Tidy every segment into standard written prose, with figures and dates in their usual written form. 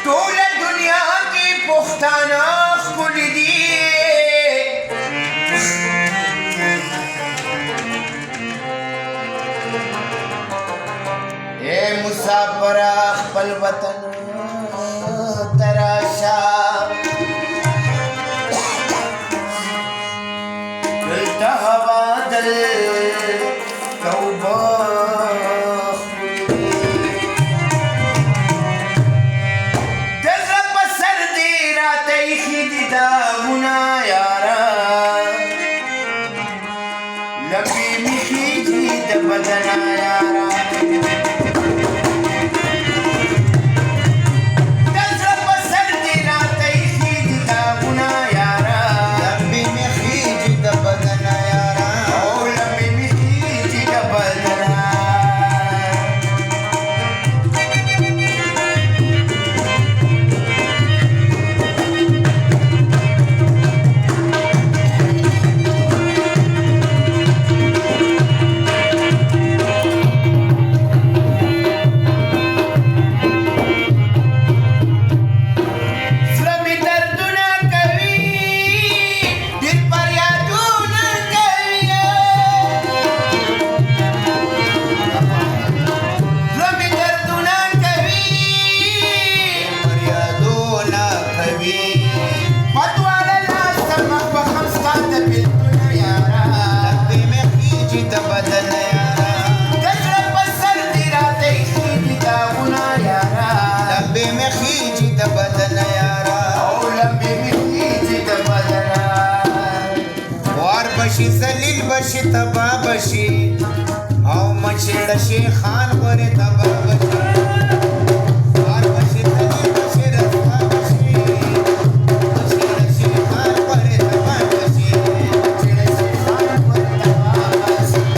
ټول دنیا کې پښتانه ښکلي دي اے مسافر خپل وطن تراشه دلته هوا دل توبه لبی میخی جی دبدنا یارا دزر بسر دینا تیخی دی داغنا یارا لبی میخی جی دبدنا یارا او لبی میخی جی دبدنا بشی زلیل بشی تبا بشی او مچیڑ شی خان ورے تبا بشی وار بشی زلیل بشی رسوا بشی مچیڑ شی خان ورے تبا بشی مچیڑ شی خان ورے تبا بشی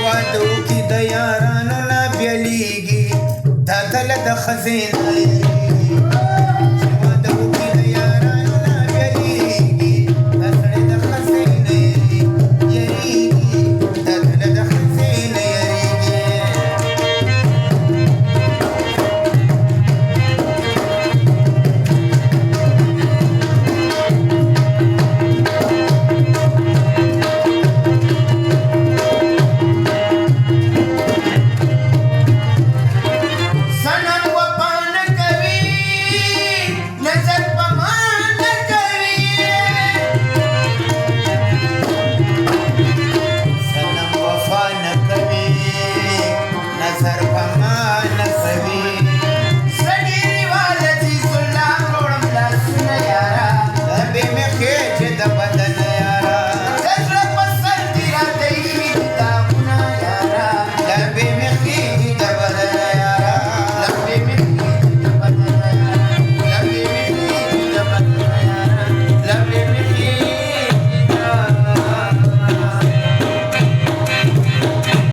वादों की दयारानो ना प्यालीगी د خزینه لري چې